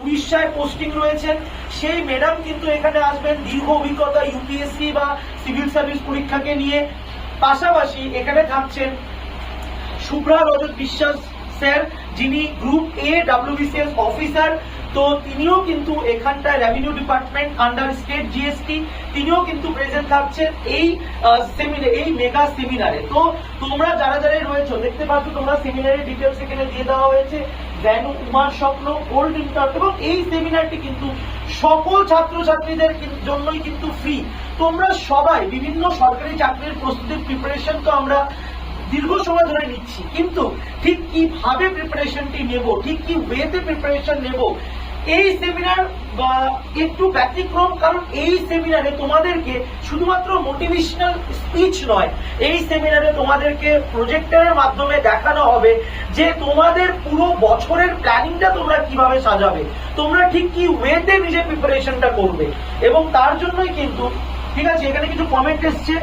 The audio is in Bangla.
উড়িষ্যায় পোস্টিং রয়েছেন সেই ম্যাডাম কিন্তু এখানে আসবেন, দীর্ঘ অভিজ্ঞতা ইউপিএসসি বা সিভিল সার্ভিস পরীক্ষাকে নিয়ে। পাশাপাশি এখানে থাকছেন শুভ্রা রজত বিশ্বাস স্যার, যিনি গ্রুপ এ WBCS অফিসার। তো তিনিও কিন্তু এখানটায় revenue department under state GST, তিনিও কিন্তু প্রেজেন্ট থাকছেন এই সেমিনারে, এই মেগা সেমিনারে। তো তোমরা যারা যারা রয়েছে দেখতে পাচ্ছ, তোমরা সেমিনারের ডিটেলস এখানে দিয়ে দেওয়া হয়েছে। ভ্যানু, উমার স্বপ্ন, গোল্ড ইন্টার্ন, এবং এই সেমিনারটি কিন্তু সকল ছাত্রছাত্রীদের জন্যই কিন্তু ফ্রি। তোমরা সবাই বিভিন্ন সরকারি চাকরির প্রস্তুতির প্রিপারেশন তো আমরা দীর্ঘ সময় ধরে নিচ্ছি, কিন্তু ঠিক কিভাবে প্রিপারেশনটি নেব, ঠিক কি ওয়েতে প্রিপারেশন নেব, এই সেমিনার একটু ব্যতিক্রম। কারণ এই সেমিনারে তোমাদেরকে শুধুমাত্র মোটিভেশনাল স্পিচ নয়, এই সেমিনারে তোমাদেরকে প্রজেক্টরের মাধ্যমে দেখানো হবে যে তোমাদের পুরো বছরের প্ল্যানিংটা তোমরা কিভাবে সাজাবে, তোমরা ঠিক কি ওয়েতে নিজের প্রিপারেশনটা করবে। এবং তার জন্যই কিন্তু, ঠিক আছে, এখানে কিছু কমেন্ট এসছে।